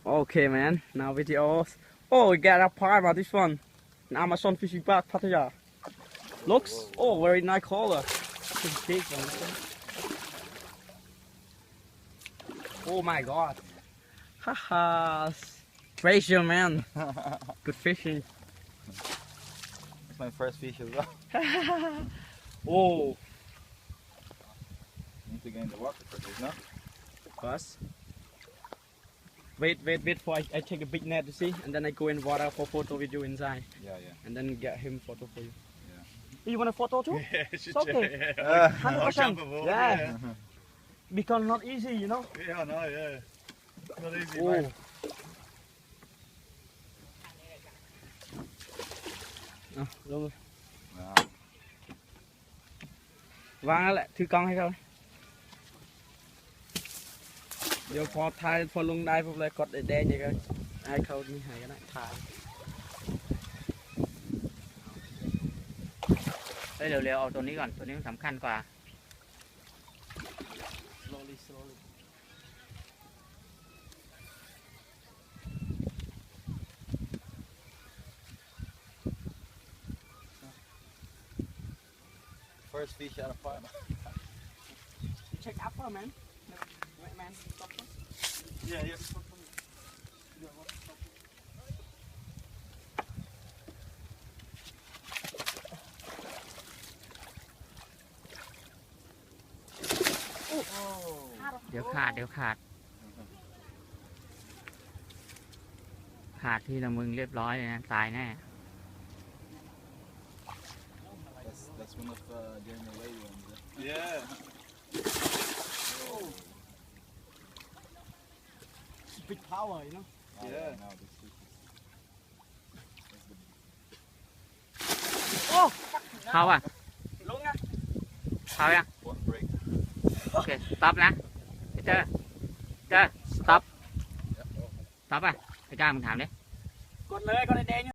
Okay, man. Now videos. Oh, we got a part about this one. An Amazon fishing park, Pattaya. Looks, oh, very nice color. It's a big one. Oh my god. Haha. Treasure, man. Good fishing. It's my first fish as well. Oh. Need to get in the water for this, no? First. Wait for I take a big net to see, and then I go in water for photo with you inside. Yeah. And then get him photo for you. Yeah. You want a photo too? Yeah, It's okay. yeah. 100%. Yeah. Because not easy, you know. Yeah, no, yeah. Not easy, Oh. mate. Đúng rồi. Wow. Vang lại thư con hay không? Vô phò thai phò lung đai phò lại cọt để đen vậy coi. Ai khâu đi hay cái này thai. เร็วๆเอาตัวนี้ก่อนตัวนี้มันสำคัญกว่า Slowly, slowly. First fish out of Arapaima. Check upper, man. Wait, man. Stop first. Yeah, yeah. Oh. เดี๋ยวขาดขาดที่ละมึงเรียบร้อยเลยนะตายแน่ That's one of the away ones. Yeah. It's big power, you know. Oh, Yeah. No, this fish Oh! เข้าอ่ะ Lung nha. เข้ายัง is one break. โอเคสต็อปนะเจอสต็อป Yeah. Oh. สต็อปอ่ะไอ้ก้ามึงถามดิ Cột lưới con này đen nha.